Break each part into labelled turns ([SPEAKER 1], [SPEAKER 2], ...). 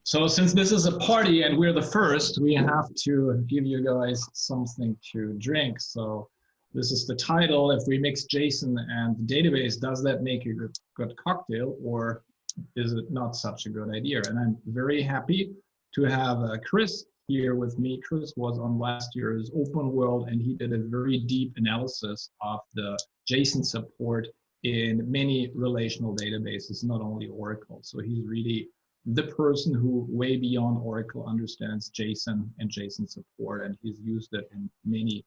[SPEAKER 1] So since this is a party and we're the first, we have to give you guys something to drink. So this is the title. If we mix JSON and the database, does that make a good cocktail, or is it not such a good idea? And I'm very happy to have Chris here with me. Chris was on last year's Open World, and he did a very deep analysis of the JSON support in many relational databases, not only Oracle. So he's really the person who way beyond Oracle understands JSON and JSON support, and he's used it in many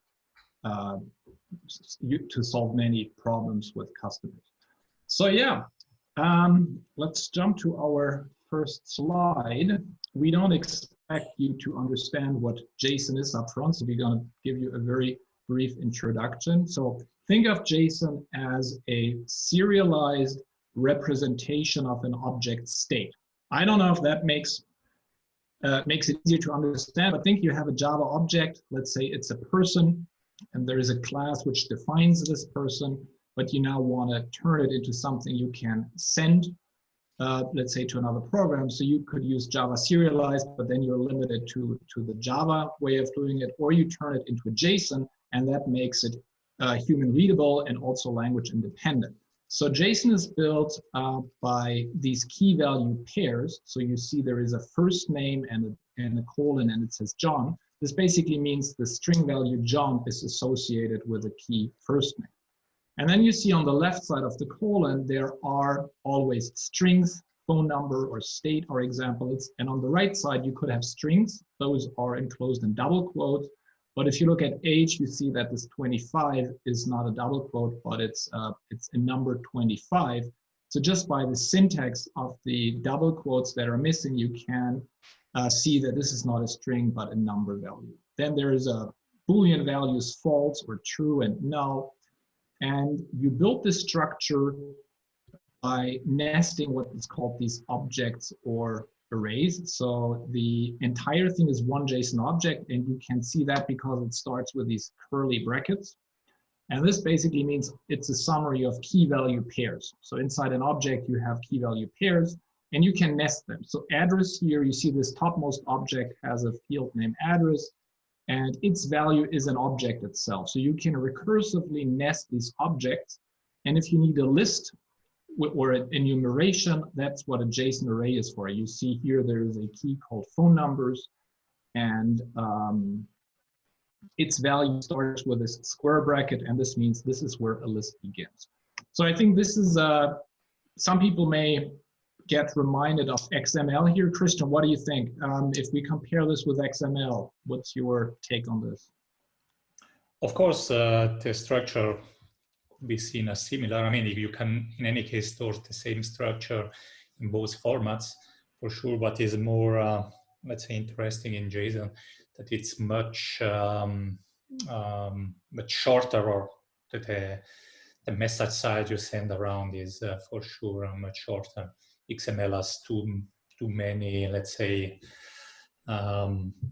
[SPEAKER 1] to solve many problems with customers. So yeah, let's jump to our first slide. We don't expect you to understand what JSON is up front, so we're going to give you a very brief introduction. So think of JSON as a serialized representation of an object state. I don't know if that makes it easier to understand, but think you have a Java object. Let's say it's a person, and there is a class which defines this person, but you now want to turn it into something you can send, let's say, to another program. So you could use Java serialized, but then you're limited to the Java way of doing it, or you turn it into a JSON, and that makes it human readable and also language independent. So JSON is built by these key value pairs. So you see there is a first name and a colon, and it says John. This basically means the string value John is associated with a key first name. And then you see on the left side of the colon, there are always strings, phone number or state or examples. And on the right side, you could have strings. Those are enclosed in double quotes. But if you look at age, you see that this 25 is not a double quote, but it's a number 25. So just by the syntax of the double quotes that are missing, you can see that this is not a string, but a number value. Then there is a Boolean values false or true and null. And you build this structure by nesting what is called these objects or arrays. So the entire thing is one JSON object, and you can see that because it starts with these curly brackets. And this basically means it's a summary of key value pairs. So inside an object, you have key value pairs, and you can nest them. So address here, you see this topmost object has a field named address, and its value is an object itself. So you can recursively nest these objects. And if you need a list or an enumeration, that's what a JSON array is for. You see here there is a key called phone numbers, and its value starts with this square bracket, and this means this is where a list begins. So I think this is, some people may get reminded of XML here. Christian, what do you think? If we compare this with XML, what's your take on this?
[SPEAKER 2] Of course, the structure be seen as similar. I mean, if you can, in any case, store the same structure in both formats, for sure. What is more, let's say, interesting in JSON, that it's much shorter, or that the message size you send around is for sure much shorter. XML has too many, let's say,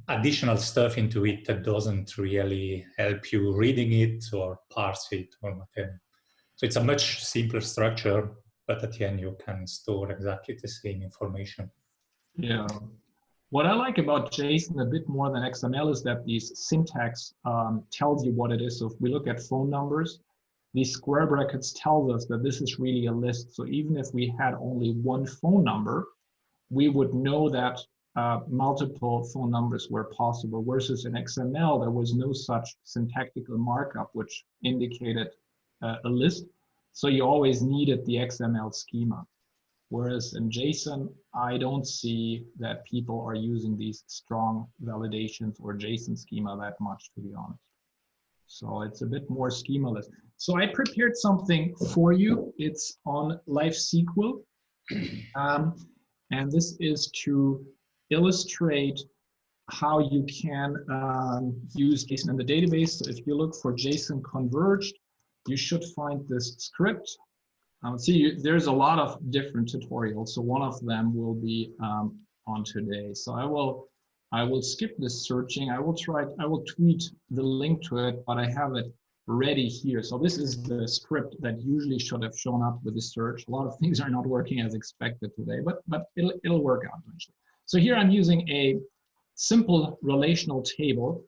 [SPEAKER 2] additional stuff into it that doesn't really help you reading it or parse it or whatever. So it's a much simpler structure, but at the end you can store exactly the same information.
[SPEAKER 1] Yeah. What I like about JSON a bit more than XML is that these syntax tells you what it is. So if we look at phone numbers, these square brackets tells us that this is really a list. So even if we had only one phone number, we would know that multiple phone numbers were possible, versus in XML, there was no such syntactical markup which indicated a list. So you always needed the XML schema. Whereas in JSON, I don't see that people are using these strong validations or JSON schema that much, to be honest. So it's a bit more schemaless. So I prepared something for you. It's on LiveSQL. And this is to illustrate how you can use JSON in the database. So if you look for JSON Converged, you should find this script. See, there's a lot of different tutorials. So one of them will be on today. So I will skip this searching. I will tweet the link to it, but I have it ready here. So this is the script that usually should have shown up with the search. A lot of things are not working as expected today, but it'll work out eventually. So here I'm using a simple relational table.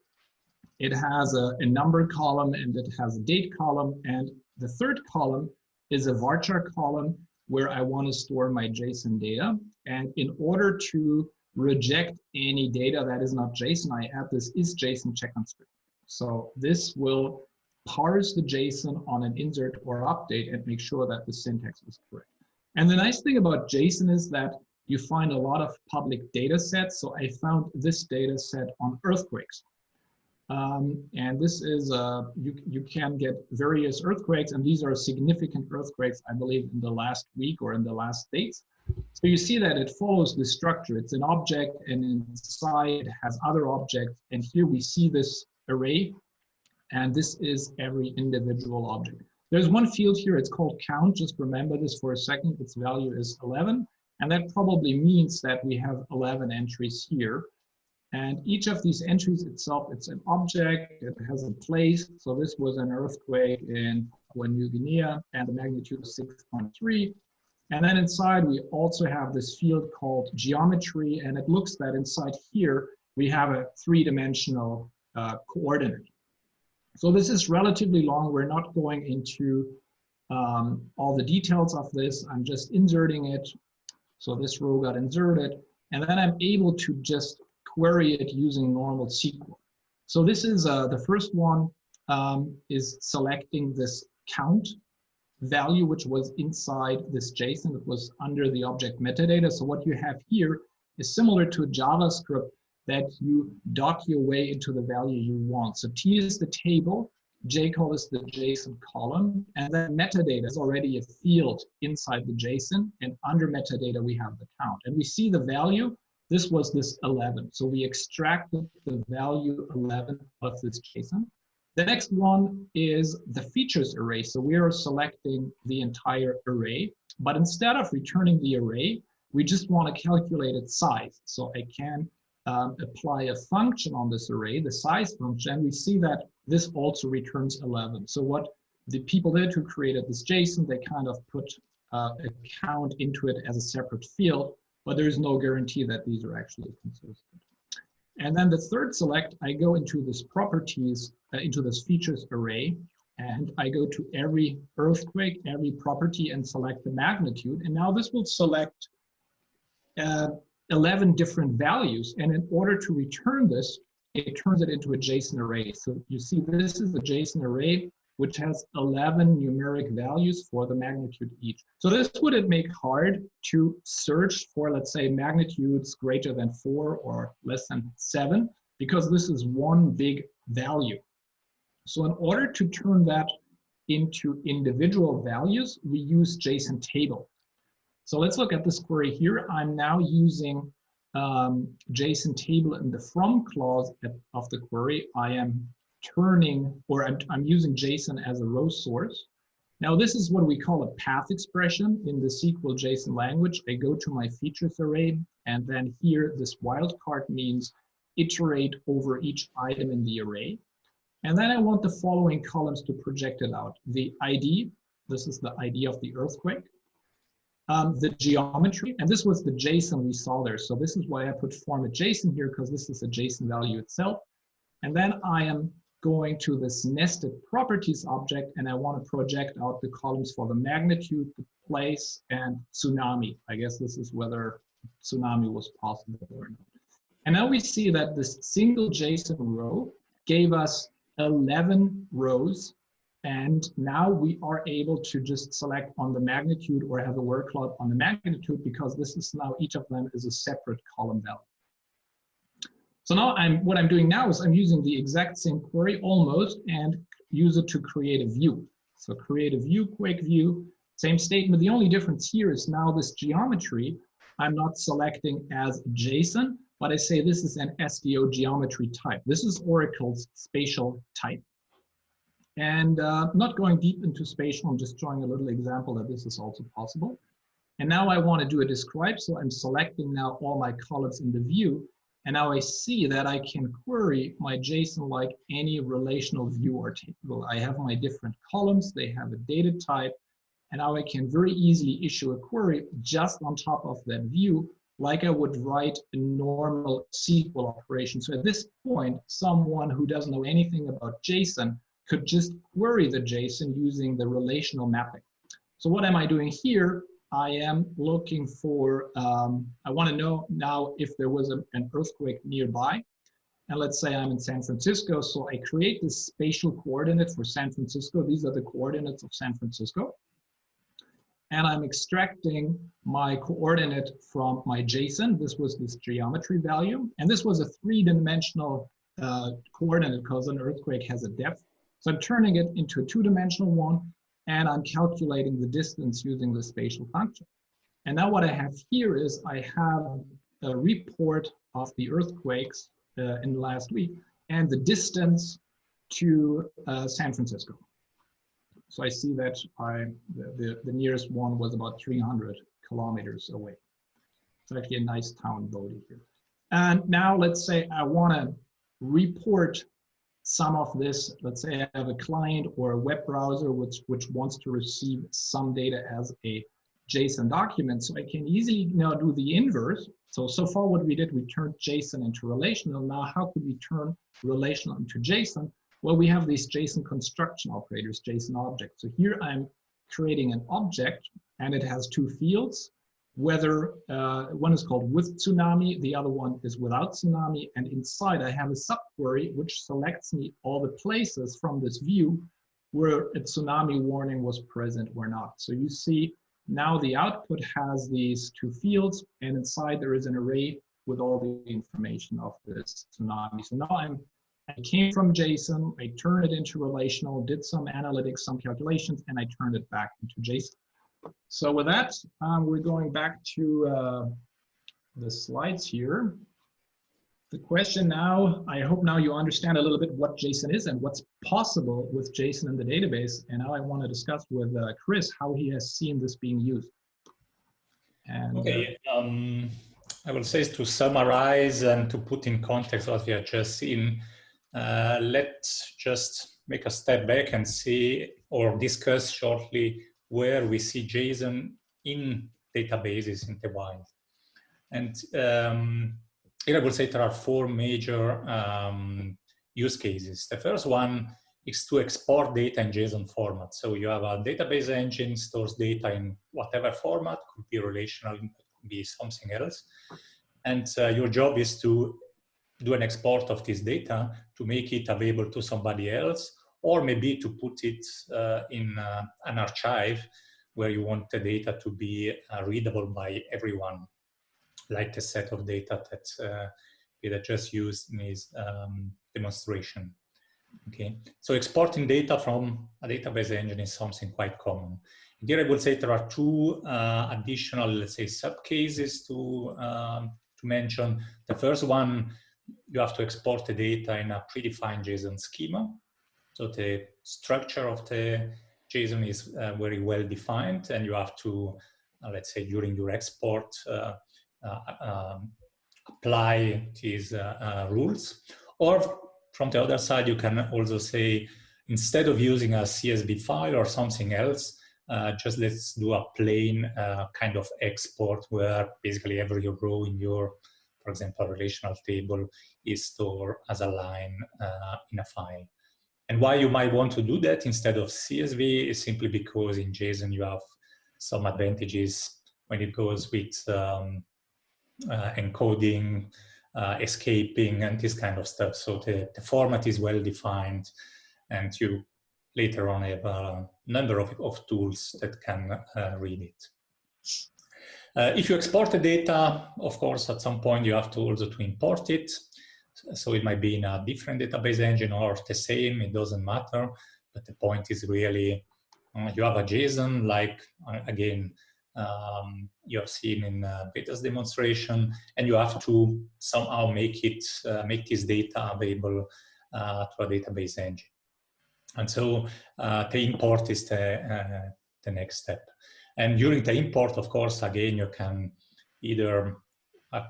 [SPEAKER 1] It has a number column and it has a date column. And the third column is a varchar column where I want to store my JSON data. And in order to reject any data that is not JSON, I add this isJSON check-on script. So this will parse the JSON on an insert or update and make sure that the syntax is correct. And the nice thing about JSON is that you find a lot of public data sets. So I found this data set on earthquakes. And this is, you can get various earthquakes, and these are significant earthquakes, I believe, in the last week or in the last days. So you see that it follows the structure. It's an object, and inside it has other objects. And here we see this array, and this is every individual object. There's one field here, it's called count. Just remember this for a second. Its value is 11. And that probably means that we have 11 entries here. And each of these entries itself, it's an object, it has a place. So this was an earthquake in Papua New Guinea, and the magnitude is 6.3. And then inside, we also have this field called geometry, and it looks that inside here, we have a three-dimensional coordinate. So this is relatively long. We're not going into all the details of this. I'm just inserting it. So this row got inserted, and then I'm able to just query it using normal SQL. So this is the first one is selecting this count value, which was inside this JSON. It was under the object metadata. So what you have here is similar to JavaScript, that you dock your way into the value you want. So T is the table, JCol is the JSON column, and then metadata is already a field inside the JSON, and under metadata we have the count. And we see the value. This was this 11. So we extracted the value 11 of this JSON. The next one is the features array. So we are selecting the entire array, but instead of returning the array, we just want to calculate its size. So I can apply a function on this array, the size function, and we see that this also returns 11. So what the people did who created this JSON, they kind of put a count into it as a separate field, but there is no guarantee that these are actually consistent. And then the third select, I go into this properties, into this features array, and I go to every earthquake, every property, and select the magnitude. And now this will select 11 different values. And in order to return this, it turns it into a JSON array. So you see this is a JSON array, which has 11 numeric values for the magnitude each. So this would make hard to search for, let's say, magnitudes greater than 4 or less than 7, because this is one big value. So in order to turn that into individual values, we use JSON Table. So let's look at this query here. I'm now using JSON Table in the from clause of the query. I am turning, or I'm using JSON as a row source. Now this is what we call a path expression in the SQL JSON language. I go to my features array, and then here this wildcard means iterate over each item in the array. And then I want the following columns to project it out. The ID, this is the ID of the earthquake. The geometry, and this was the JSON we saw there. So this is why I put format JSON here, because this is a JSON value itself. And then I am going to this nested properties object, and I want to project out the columns for the magnitude, the place, and tsunami. I guess this is whether tsunami was possible or not. And now we see that this single JSON row gave us 11 rows, and now we are able to just select on the magnitude or have a word cloud on the magnitude, because this is now, each of them is a separate column value. So now what I'm doing now is I'm using the exact same query almost and use it to create a view. So create a view, quick view, same statement. The only difference here is now this geometry, I'm not selecting as JSON, but I say this is an SDO geometry type. This is Oracle's spatial type. And not going deep into spatial, I'm just showing a little example that this is also possible. And now I want to do a describe, so I'm selecting now all my columns in the view. And now I see that I can query my JSON like any relational view or table. I have my different columns, they have a data type, and now I can very easily issue a query just on top of that view like I would write a normal SQL operation. So at this point, someone who doesn't know anything about JSON could just query the JSON using the relational mapping. So what am I doing here? I am looking for, I want to know now if there was an earthquake nearby. And let's say I'm in San Francisco. So I create this spatial coordinate for San Francisco. These are the coordinates of San Francisco. And I'm extracting my coordinate from my JSON. This was this geometry value. And this was a three-dimensional coordinate because an earthquake has a depth. So I'm turning it into a two-dimensional one, and I'm calculating the distance using the spatial function. And now what I have here is I have a report of the earthquakes in the last week and the distance to San Francisco. So I see that the nearest one was about 300 kilometers away. It's actually a nice town, Bodie here. And now let's say I want to report some of this. Let's say I have a client or a web browser which wants to receive some data as a JSON document. So I can easily now do the inverse. So far what we did, we turned JSON into relational. Now how could we turn relational into JSON? Well, we have these JSON construction operators, JSON objects. So here I'm creating an object and it has two fields, whether one is called with tsunami, the other one is without tsunami. And inside I have a subquery which selects me all the places from this view where a tsunami warning was present or not. So you see now the output has these two fields and inside there is an array with all the information of this tsunami. So now I came from JSON, I turned it into relational, did some analytics, some calculations, and I turned it back into JSON. So with that, we're going back to the slides here. The question now, I hope now you understand a little bit what JSON is and what's possible with JSON in the database. And now I want to discuss with Chris how he has seen this being used. And,
[SPEAKER 2] okay, I will say to summarize and to put in context what we have just seen, let's just make a step back and see or discuss shortly where we see JSON in databases in the wild. And here I will say there are four major use cases. The first one is to export data in JSON format. So you have a database engine, stores data in whatever format, could be relational, could be something else. And your job is to do an export of this data to make it available to somebody else, or maybe to put it in an archive where you want the data to be readable by everyone, like the set of data that Beda just used in his demonstration. Okay, so exporting data from a database engine is something quite common. Here I would say there are two additional, let's say, sub-cases to mention. The first one, you have to export the data in a predefined JSON schema. So the structure of the JSON is very well defined, and you have to, let's say, during your export, apply these rules. Or from the other side, you can also say, instead of using a CSV file or something else, just let's do a plain kind of export where basically every row in your, for example, relational table is stored as a line in a file. And why you might want to do that instead of CSV is simply because in JSON you have some advantages when it goes with encoding, escaping, and this kind of stuff. So the format is well defined, and you later on have a number of tools that can read it. If you export the data, of course, at some point you have to also to import it. So it might be in a different database engine or the same, it doesn't matter. But the point is really, you have a JSON, like, again, you have seen in Beda's demonstration, and you have to somehow make it, make this data available to a database engine. And so the import is the next step. And during the import, of course, again, you can either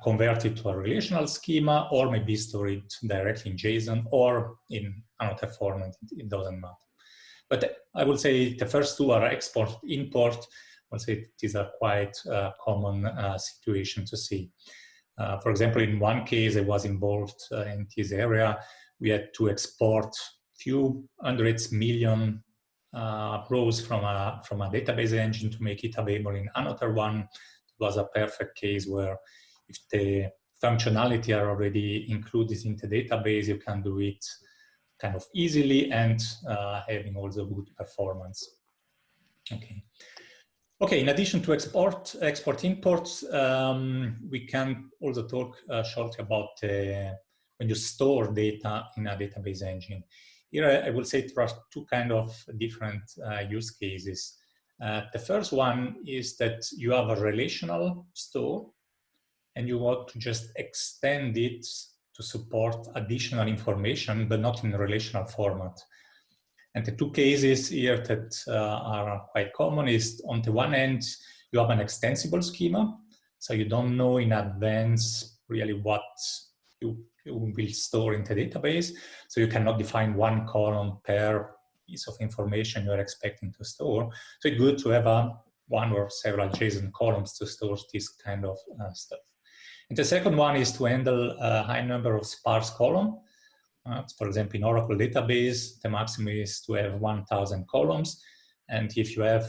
[SPEAKER 2] convert it to a relational schema, or maybe store it directly in JSON or in another format, it doesn't matter. But I would say the first two are export, import, would say these are quite common situation to see. For example, in one case I was involved in this area, we had to export few hundreds million rows from a database engine to make it available in another one. It was a perfect case where if the functionality are already included in the database, you can do it kind of easily and having also good performance. Okay. Okay, in addition to export imports, we can also talk shortly about when you store data in a database engine. Here I will say there are two kind of different use cases. The first one is that you have a relational store and you want to just extend it to support additional information, but not in a relational format. And the two cases here that are quite common is, on the one end, you have an extensible schema. So you don't know in advance really what you will store in the database. So you cannot define one column per piece of information you're expecting to store. So it's good to have one or several JSON columns to store this kind of stuff. And the second one is to handle a high number of sparse columns. For example, in Oracle database, the maximum is to have 1,000 columns. And if you have,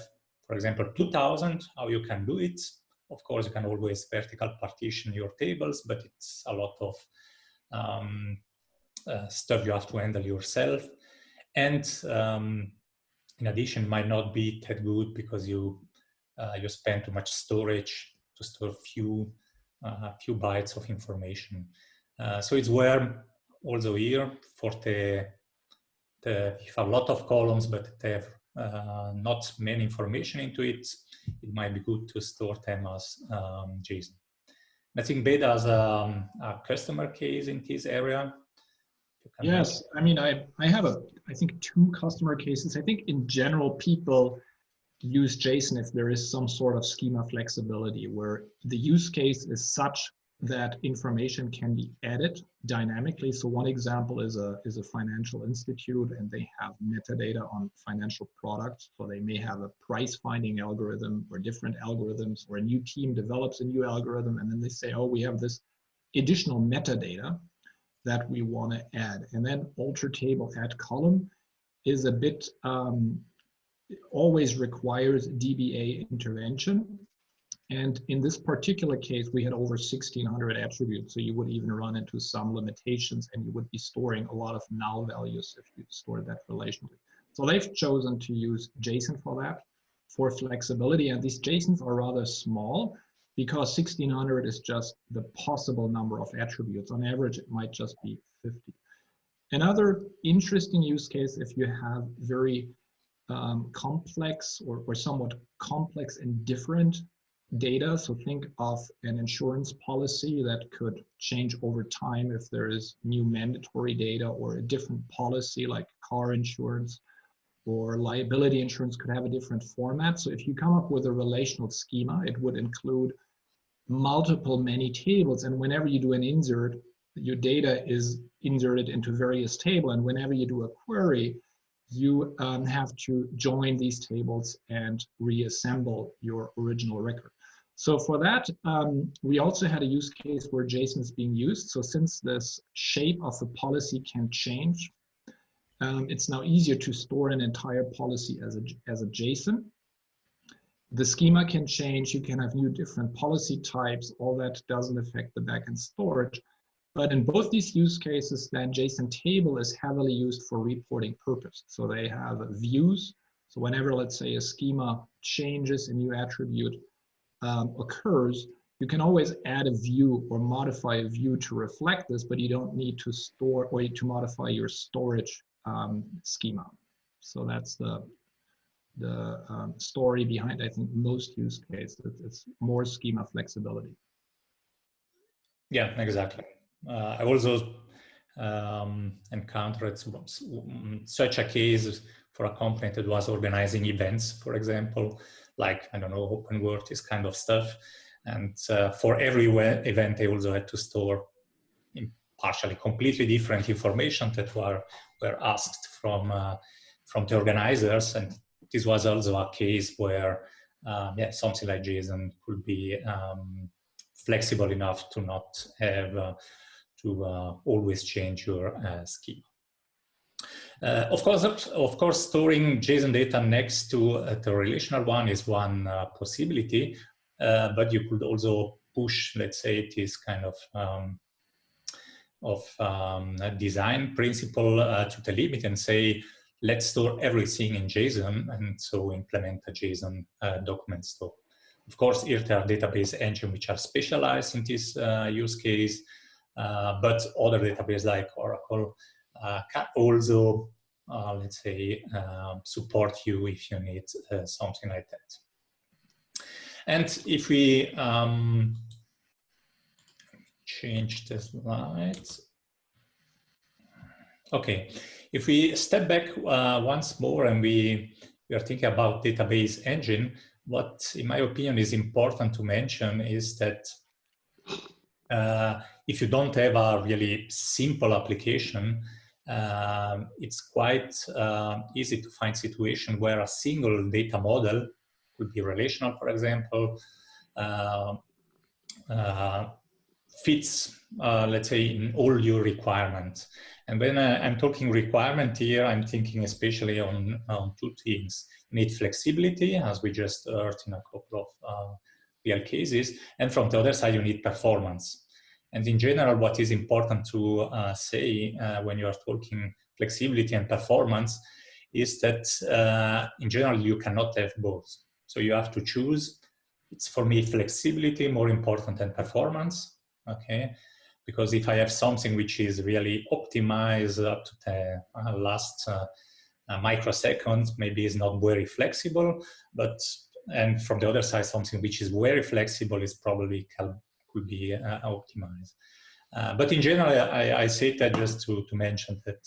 [SPEAKER 2] for example, 2,000, how you can do it? Of course, you can always vertical partition your tables, but it's a lot of stuff you have to handle yourself. And in addition, it might not be that good because you spend too much storage to store few bytes of information. So it's where also here for if a lot of columns, but they have not many information into it, it might be good to store them as JSON. I think Beda has a customer case in this area.
[SPEAKER 1] Yes, I mean, I have I think two customer cases. I think in general, people use JSON if there is some sort of schema flexibility where the use case is such that information can be added dynamically. So one example is a financial institute, and they have metadata on financial products. So they may have a price finding algorithm or different algorithms, or a new team develops a new algorithm, and then they say, oh, we have this additional metadata that we want to add. And then alter table add column is a bit, always requires DBA intervention. And in this particular case, we had over 1,600 attributes. So you would even run into some limitations, and you would be storing a lot of null values if you store that relationally. So they've chosen to use JSON for that, for flexibility. And these JSONs are rather small because 1,600 is just the possible number of attributes. On average, it might just be 50. Another interesting use case, if you have very complex or somewhat complex and different data. So think of an insurance policy that could change over time if there is new mandatory data, or a different policy like car insurance or liability insurance could have a different format. So if you come up with a relational schema, it would include many tables. And whenever you do an insert, your data is inserted into various tables. And whenever you do a query, you have to join these tables and reassemble your original record. So for that, we also had a use case where JSON is being used. So since this shape of the policy can change, it's now easier to store an entire policy as a JSON. The schema can change. You can have new different policy types. All that doesn't affect the backend storage. But in both these use cases, then JSON table is heavily used for reporting purpose. So they have views. So whenever, let's say, a schema changes, a new attribute occurs, you can always add a view or modify a view to reflect this, but you don't need to store or to modify your storage schema. So that's the story behind, I think, most use cases. It's more schema flexibility.
[SPEAKER 2] Yeah, exactly. I also encountered such a case for a company that was organizing events, for example, like, I don't know, open world, this kind of stuff. And for every event, they also had to store partially completely different information that were asked from the organizers. And this was also a case where yeah, something like JSON could be flexible enough to not have to always change your schema. Of course, storing JSON data next to the relational one is one possibility, but you could also push, let's say, this kind of design principle to the limit and say, let's store everything in JSON, and so implement a JSON document store. Of course, here there are database engines which are specialized in this use case, but other databases like Oracle can also, let's say, support you if you need something like that. And if we change the slides. Okay, if we step back once more and we are thinking about database engine, what in my opinion is important to mention is that if you don't have a really simple application, it's quite easy to find situations where a single data model, could be relational, for example, fits, let's say, in all your requirements. And when I'm talking requirement here, I'm thinking especially on two things. You need flexibility, as we just heard in a couple of real cases. And from the other side, you need performance. And in general, what is important to say when you are talking flexibility and performance is that in general, you cannot have both. So you have to choose. It's, for me, flexibility more important than performance. Okay, because if I have something which is really optimized up to the last microseconds, maybe it's not very flexible, but, and from the other side, something which is very flexible is probably could be optimized. But in general, I say that just to mention that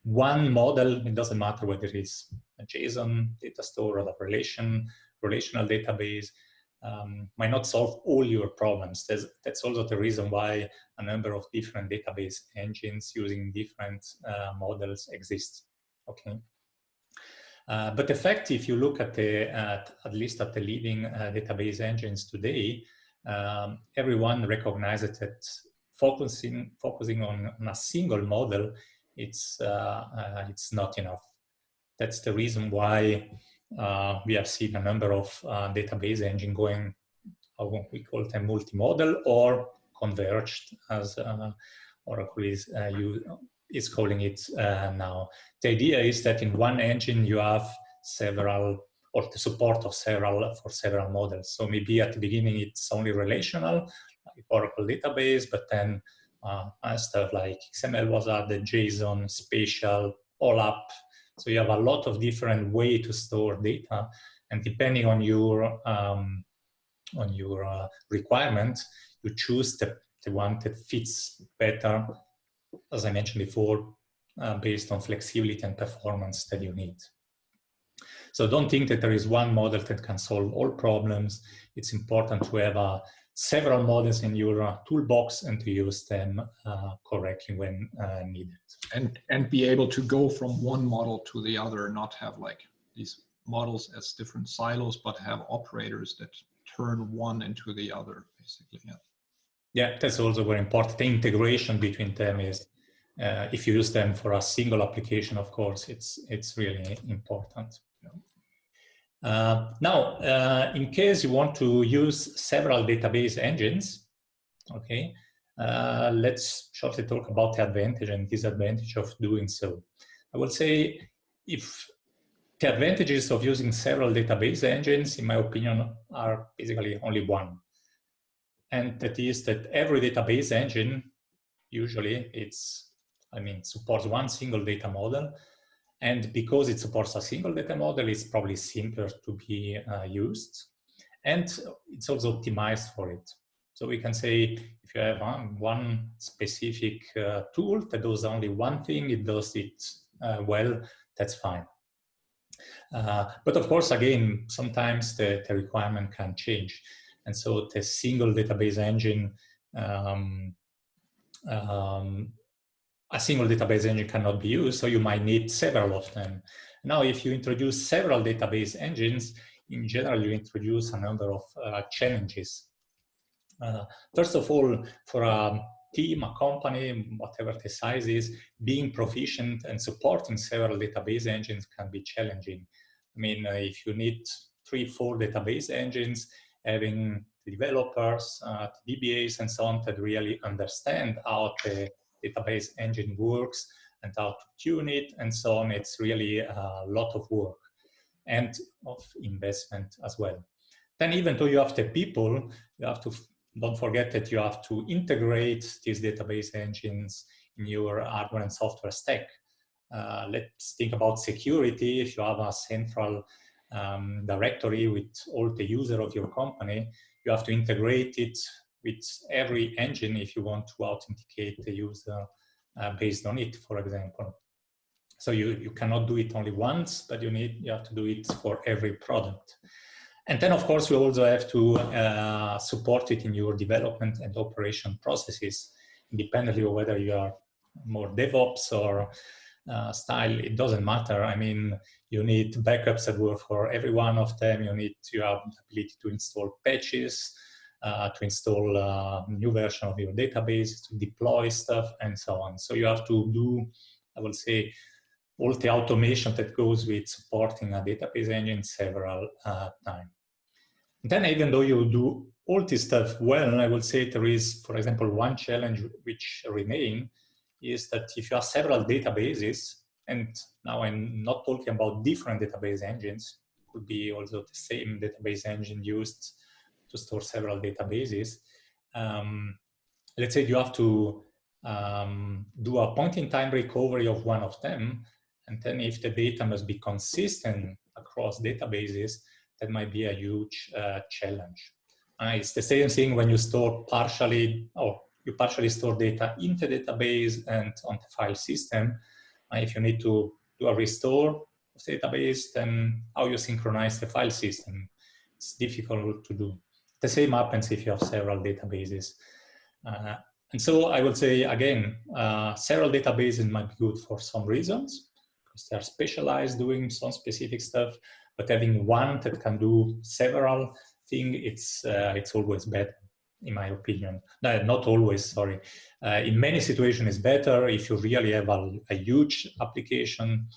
[SPEAKER 2] one model, it doesn't matter whether it's a JSON data store or a relational database, might not solve all your problems. That's also the reason why a number of different database engines using different models exist. Okay, but the fact, if you look at the at least at the leading database engines today, everyone recognizes that focusing on a single model, it's not enough. That's the reason why we have seen a number of database engines going, we call them multimodal or converged, as Oracle is calling it now. The idea is that in one engine you have several, or the support of several models. So maybe at the beginning it's only relational, like Oracle database, but then stuff like XML was added, JSON, spatial, all up. So you have a lot of different ways to store data, and depending on your requirement, you choose the one that fits better, as I mentioned before, based on flexibility and performance that you need. So don't think that there is one model that can solve all problems. It's important to have several models in your toolbox and to use them correctly when needed.
[SPEAKER 1] And be able to go from one model to the other, not have like these models as different silos, but have operators that turn one into the other, basically. Yeah,
[SPEAKER 2] yeah, that's also very important. The integration between them is, if you use them for a single application, of course, it's really important. Now, in case you want to use several database engines, okay, let's shortly talk about the advantage and disadvantage of doing so. I will say, if the advantages of using several database engines, in my opinion, are basically only one. And that is that every database engine, usually supports one single data model. And because it supports a single data model, it's probably simpler to be used. And it's also optimized for it. So we can say, if you have one specific tool that does only one thing, it does it well, that's fine. But of course, again, sometimes the requirement can change. And so the single database engine, a single database engine cannot be used, so you might need several of them. Now, if you introduce several database engines, in general, you introduce a number of challenges. First of all, for a team, a company, whatever the size is, being proficient and supporting several database engines can be challenging. I mean, if you need 3-4 database engines, having developers, DBAs and so on that really understand how the database engine works and how to tune it and so on, it's really a lot of work and of investment as well. Then even though you have the people, you have to don't forget that you have to integrate these database engines in your hardware and software stack. Let's think about security. If you have a central directory with all the users of your company, you have to integrate it with every engine if you want to authenticate the user based on it, for example. So you cannot do it only once, but you have to do it for every product. And then, of course, you also have to support it in your development and operation processes, independently of whether you are more DevOps or style. It doesn't matter. I mean, you need backups that work for every one of them. You need to have the ability to install patches, to install a new version of your database, to deploy stuff, and so on. So you have to do, I will say, all the automation that goes with supporting a database engine several times. Then even though you do all this stuff well, I would say there is, for example, one challenge which remains is that if you have several databases, and now I'm not talking about different database engines, could be also the same database engine used to store several databases. Let's say you have to do a point-in-time recovery of one of them, and then if the data must be consistent across databases, that might be a huge challenge. It's the same thing when you store partially, or you partially store data in the database and on the file system. If you need to do a restore of the database, then how you synchronize the file system? It's difficult to do. The same happens if you have several databases. And so I would say, again, several databases might be good for some reasons, because they are specialized doing some specific stuff, but having one that can do several things, it's always better, in my opinion. No, not always, sorry. In many situations, it's better. If you really have a huge application,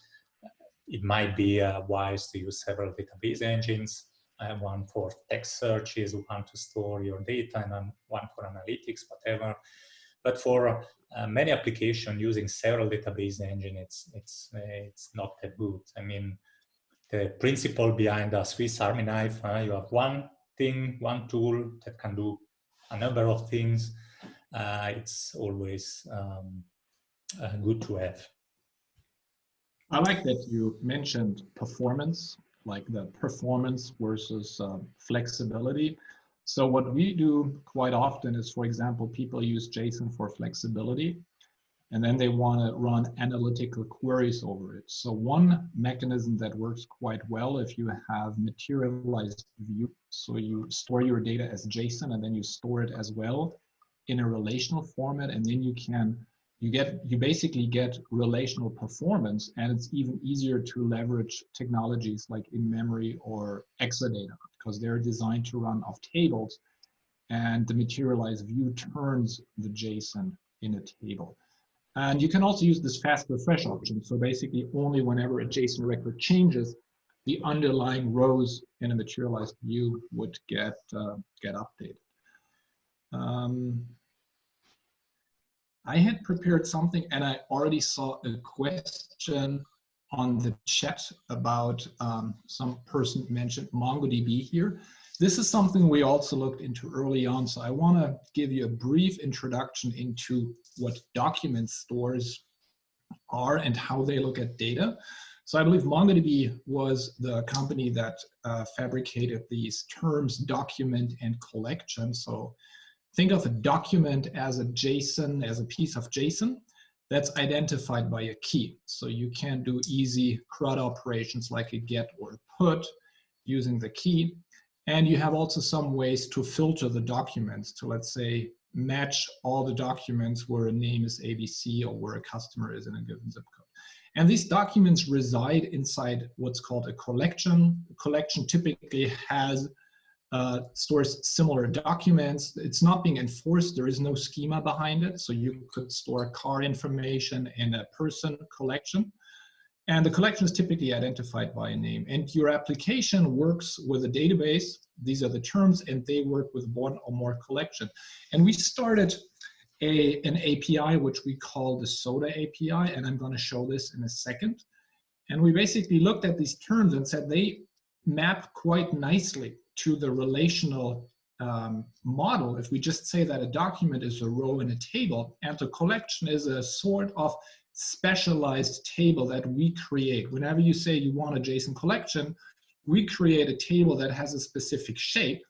[SPEAKER 2] it might be wise to use several database engines, one for text searches, one to store your data, and one for analytics, whatever. But for many applications using several database engines, it's not that good. I mean, the principle behind a Swiss Army knife, you have one thing, one tool that can do a number of things. It's always good to have.
[SPEAKER 1] I like that you mentioned performance, like the performance versus flexibility. So what we do quite often is, for example, people use JSON for flexibility, and then they want to run analytical queries over it. So one mechanism that works quite well, if you have materialized view, so you store your data as JSON and then you store it as well in a relational format, and then you basically get relational performance, and it's even easier to leverage technologies like in-memory or Exadata, because they're designed to run off tables, and the materialized view turns the JSON in a table. And you can also use this fast refresh option. So basically only whenever a JSON record changes, the underlying rows in a materialized view would get updated. I had prepared something, and I already saw a question on the chat about some person mentioned MongoDB here. This is something we also looked into early on, so I want to give you a brief introduction into what document stores are and how they look at data. So I believe MongoDB was the company that fabricated these terms document and collection. So think of a document as a JSON, as a piece of JSON that's identified by a key. So you can do easy CRUD operations like a get or a put using the key. And you have also some ways to filter the documents to, let's say, match all the documents where a name is ABC or where a customer is in a given zip code. And these documents reside inside what's called a collection. A collection typically has stores similar documents. It's not being enforced. There is no schema behind it. So you could store car information in a person collection. And the collection is typically identified by a name. And your application works with a database. These are the terms, and they work with one or more collection. And we started an API, which we call the Soda API, and I'm going to show this in a second. And we basically looked at these terms and said they map quite nicely to the relational model. If we just say that a document is a row in a table, and the collection is a sort of specialized table that we create. Whenever you say you want a JSON collection, we create a table that has a specific shape.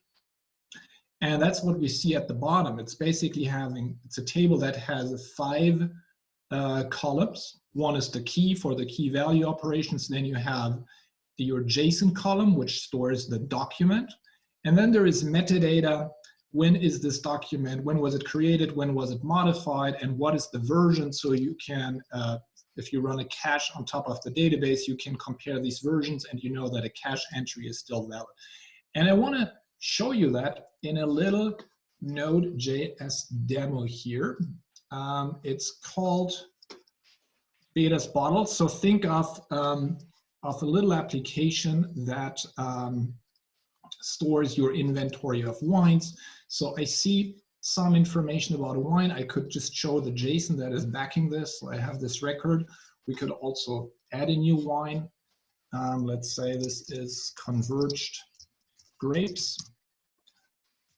[SPEAKER 1] And that's what we see at the bottom. It's basically it's a table that has 5 columns. One is the key for the key value operations. Then you have your JSON column, which stores the document. And then there is metadata. When is this document? When was it created? When was it modified? And what is the version? So you can, if you run a cache on top of the database, you can compare these versions and you know that a cache entry is still valid. And I want to show you that in a little Node.js demo here. It's called Beda's Bottle. So think of a little application that stores your inventory of wines. So I see some information about a wine. I could just show the JSON that is backing this. So I have this record. We could also add a new wine. Let's say this is Converged grapes,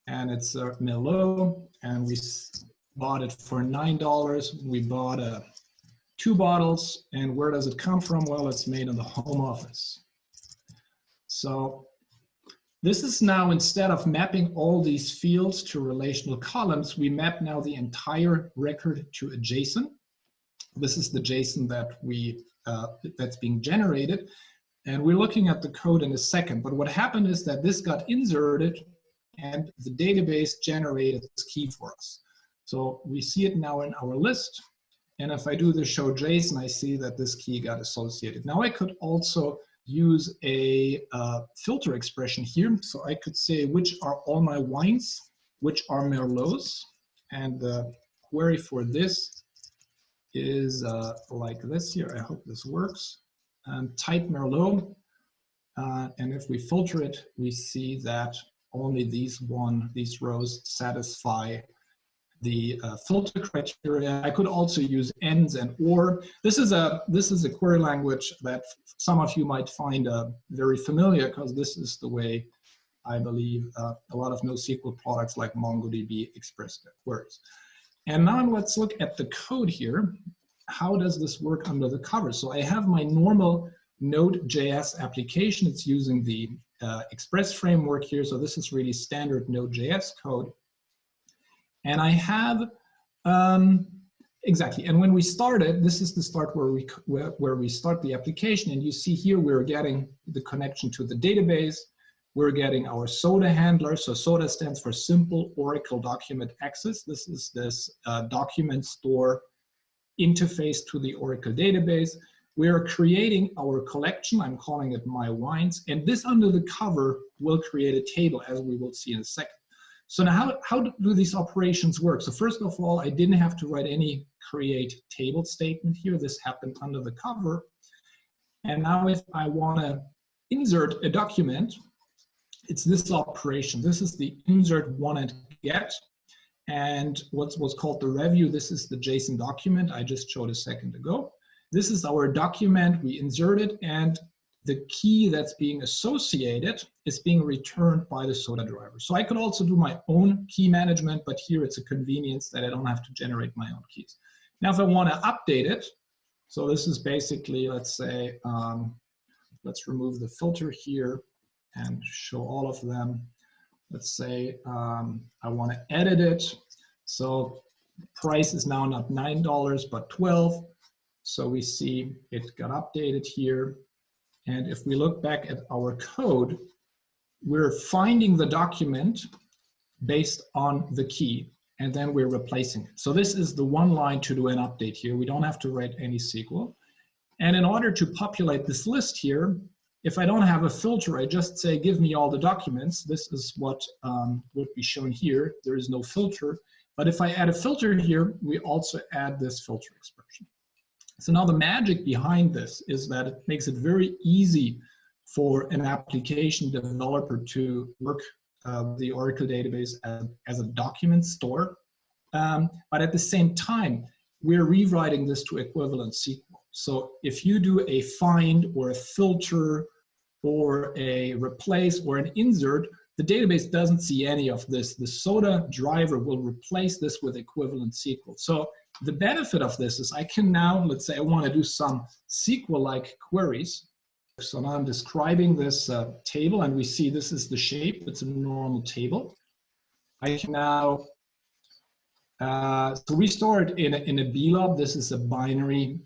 [SPEAKER 1] and it's a Merlot, and we bought it for $9. We bought 2 bottles, and where does it come from? Well, it's made in the home office. So this is now, instead of mapping all these fields to relational columns, we map now the entire record to a JSON. This is the JSON that that's being generated. And we're looking at the code in a second. But what happened is that this got inserted and the database generated this key for us. So we see it now in our list. And if I do the show JSON, I see that this key got associated. Now I could also use a filter expression here. So I could say which are all my wines, which are Merlots. And the query for this is like this here. I hope this works. Type Merlot, and if we filter it, we see that only these rows satisfy the filter criteria. I could also use ends and or. This is a query language that some of you might find very familiar, because this is the way I believe a lot of NoSQL products like MongoDB express their queries. And now let's look at the code here. How does this work under the cover? So I have my normal Node.js application. It's using the Express framework here. So this is really standard Node.js code. And I have, exactly, and when we started, this is the start where we start the application. And you see here, we're getting the connection to the database. We're getting our SODA handler. So SODA stands for Simple Oracle Document Access. This is this document store interface to the Oracle database. We are creating our collection. I'm calling it My Wines. And this under the cover will create a table, as we will see in a second. So now how do these operations work? So first of all, I didn't have to write any create table statement here. This happened under the cover. And now if I want to insert a document, it's this operation. This is the insert one and get. And what's called the review, this is the JSON document I just showed a second ago. This is our document, we insert it, and the key that's being associated is being returned by the SODA driver. So I could also do my own key management, but here it's a convenience that I don't have to generate my own keys. Now, if I want to update it, so this is basically, let's say, let's remove the filter here and show all of them. Let's say I want to edit it. So price is now not $9, but $12. So we see it got updated here. And if we look back at our code, we're finding the document based on the key, and then we're replacing it. So this is the one line to do an update here. We don't have to write any SQL. And in order to populate this list here, if I don't have a filter, I just say, give me all the documents. This is what would be shown here. There is no filter. But if I add a filter here, we also add this filter expression. So now the magic behind this is that it makes it very easy for an application developer to work the Oracle database as a document store. But at the same time, we're rewriting this to equivalent SQL. So if you do a find or a filter or a replace or an insert, the database doesn't see any of this. The SOTA driver will replace this with equivalent SQL. So the benefit of this is I can now, let's say I want to do some SQL-like queries. So now I'm describing this table, and we see this is the shape. It's a normal table. I can now, so we store it in a blob. This is a binary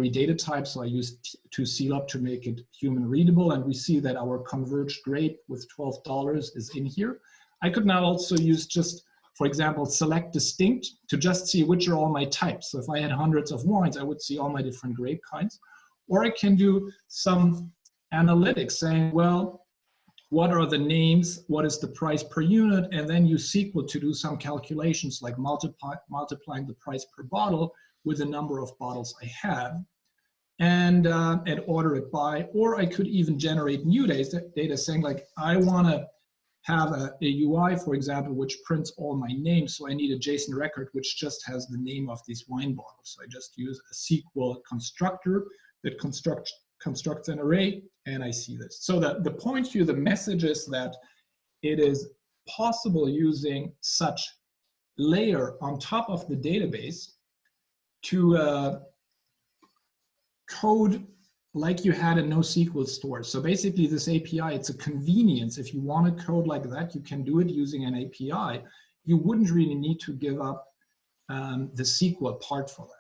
[SPEAKER 1] data type. So I use 2CLOB to make it human readable. And we see that our converged rate with $12 is in here. I could now also use just, for example, select distinct to just see which are all my types. So if I had hundreds of wines, I would see all my different grape kinds. Or I can do some analytics saying, well, what are the names? What is the price per unit? And then use SQL to do some calculations like multiplying the price per bottle with the number of bottles I have and order it by. Or I could even generate new data saying like, I want to have a UI, for example, which prints all my names. So I need a JSON record, which just has the name of these wine bottles. So I just use a SQL constructor that constructs an array, and I see this. So the point here, the message is that it is possible using such layer on top of the database to code like you had a NoSQL store. So basically this API, it's a convenience. If you want to code like that, you can do it using an API. You wouldn't really need to give up the SQL part for that.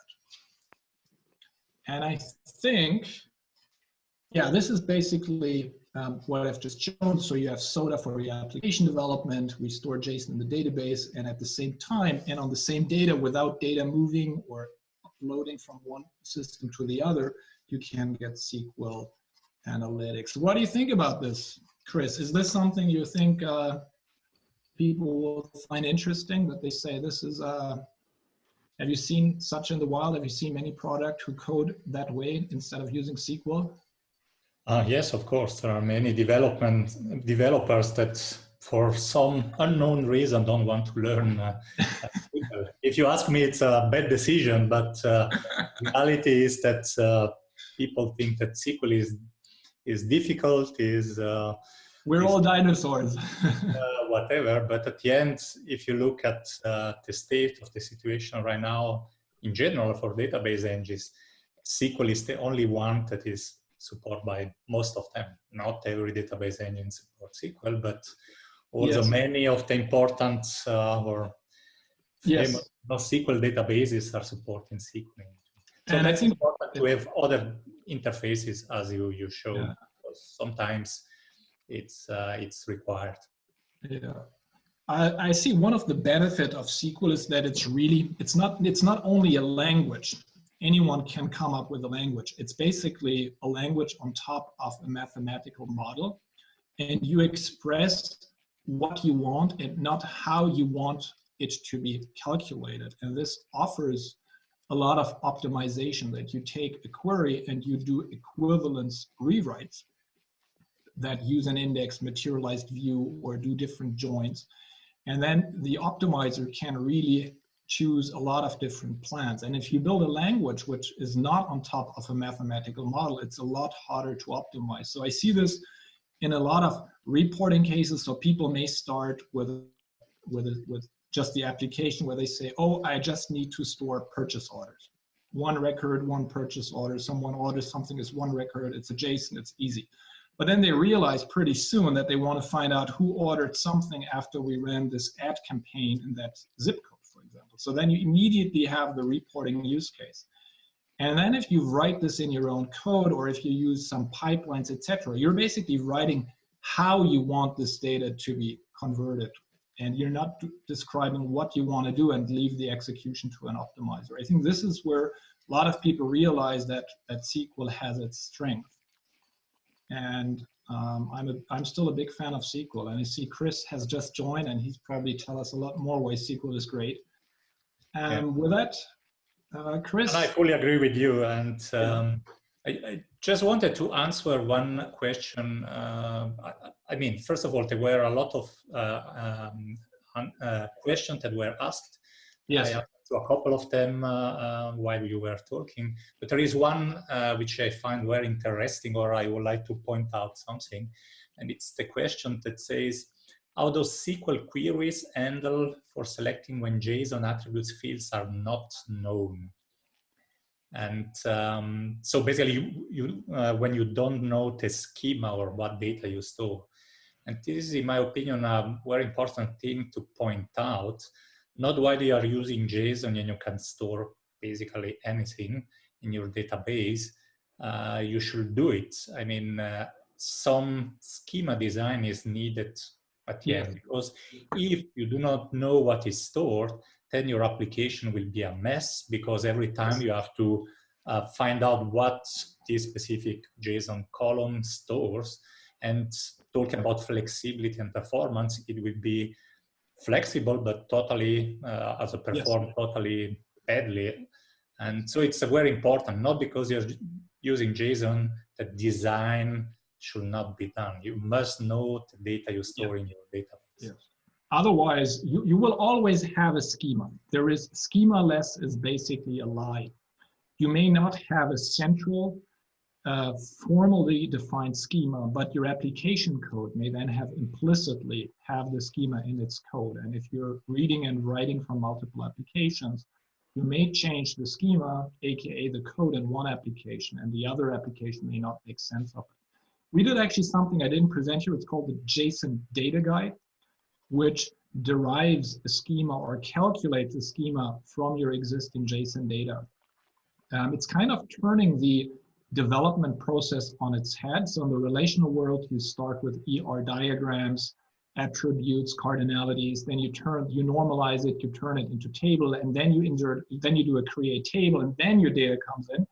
[SPEAKER 1] And I think, yeah, this is basically what I've just shown. So you have SOTA for your application development. We store JSON in the database, and at the same time, and on the same data without data moving or uploading from one system to the other, you can get SQL analytics. What do you think about this, Chris? Is this something you think people will find interesting, that they say this is, have you seen such in the wild? Have you seen many products who code that way instead of using SQL?
[SPEAKER 2] Yes, of course. There are many developers that for some unknown reason don't want to learn SQL. If you ask me, it's a bad decision, but reality is that people think that SQL is difficult,
[SPEAKER 1] we're all dinosaurs.
[SPEAKER 2] Whatever, but at the end, if you look at the state of the situation right now, in general for database engines, SQL is the only one that is supported by most of them. Not every database engine supports SQL, but also yes, many of the important or famous NoSQL databases are supporting SQL. So and that's important to have other interfaces, as you showed. Yeah. Because sometimes it's required.
[SPEAKER 1] Yeah, I see one of the benefit of SQL is that it's not only a language. Anyone can come up with a language. It's basically a language on top of a mathematical model, and you express what you want and not how you want it to be calculated. And this offers a lot of optimization, that you take a query and you do equivalence rewrites that use an index, materialized view, or do different joins. And then the optimizer can really choose a lot of different plans. And if you build a language which is not on top of a mathematical model, it's a lot harder to optimize. So I see this in a lot of reporting cases. So people may start with just the application where they say, oh, I just need to store purchase orders. One record, one purchase order. Someone orders something, it's one record, it's a JSON, it's easy. But then they realize pretty soon that they want to find out who ordered something after we ran this ad campaign in that zip code, for example. So then you immediately have the reporting use case. And then if you write this in your own code, or if you use some pipelines, etc., you're basically writing how you want this data to be converted. And you're not describing what you want to do and leave the execution to an optimizer. I think this is where a lot of people realize that SQL has its strength. And I'm still a big fan of SQL. And I see Chris has just joined, and he's probably tell us a lot more why SQL is great. And with that, Chris.
[SPEAKER 2] And I fully agree with you. And I just wanted to answer one question. I mean, first of all, there were a lot of questions that were asked.
[SPEAKER 1] Yes.
[SPEAKER 2] I answered to a couple of them while you were talking, but there is one which I find very interesting, or I would like to point out something, and it's the question that says, how does SQL queries handle for selecting when JSON attributes fields are not known? And so basically, when you don't know the schema or what data you store. And this is, in my opinion, a very important thing to point out. Not why you are using JSON and you can store basically anything in your database. You should do it. I mean, some schema design is needed at the end, because if you do not know what is stored, then your application will be a mess, because every time you have to find out what this specific JSON column stores. And talking about flexibility and performance, it will be flexible, but totally as a perform totally badly. And so it's very important, not because you're using JSON, that design should not be done. You must know the data you store in your database.
[SPEAKER 1] Yes. Otherwise, you will always have a schema. There is schema-less is basically a lie. You may not have a central formally defined schema, but your application code may then have implicitly have the schema in its code. And if you're reading and writing from multiple applications, you may change the schema, aka the code in one application, and the other application may not make sense of it. We did actually something I didn't present here. It's called the JSON Data Guide, which derives a schema or calculates a schema from your existing JSON data. It's kind of turning the development process on its head. So in the relational world, you start with ER diagrams, attributes, cardinalities, then you normalize it, you turn it into table, and then you insert, then you do a create table, and then your data comes in.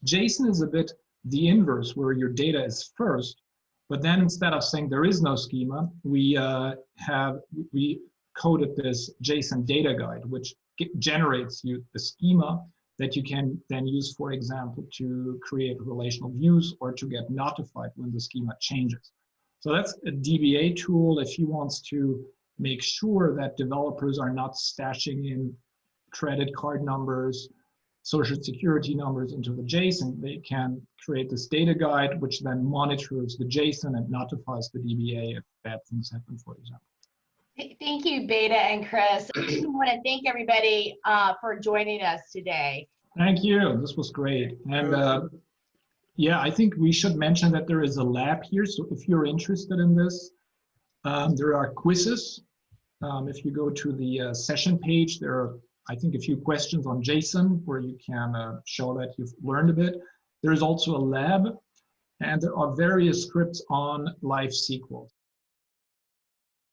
[SPEAKER 1] JSON is a bit the inverse, where your data is first, but then instead of saying there is no schema, we coded this JSON data guide, which generates you the schema that you can then use, for example, to create relational views or to get notified when the schema changes. So that's a DBA tool if he wants to make sure that developers are not stashing in credit card numbers, social security numbers into the JSON. They can create this data guide, which then monitors the JSON and notifies the DBA if bad things happen, for example.
[SPEAKER 3] Thank you, Beda and Chris. I want to thank everybody for joining us today.
[SPEAKER 1] Thank you. This was great. And yeah, I think we should mention that there is a lab here. So if you're interested in this, there are quizzes. If you go to the session page, there are, I think, a few questions on JSON where you can show that you've learned a bit. There is also a lab, and there are various scripts on Live SQL.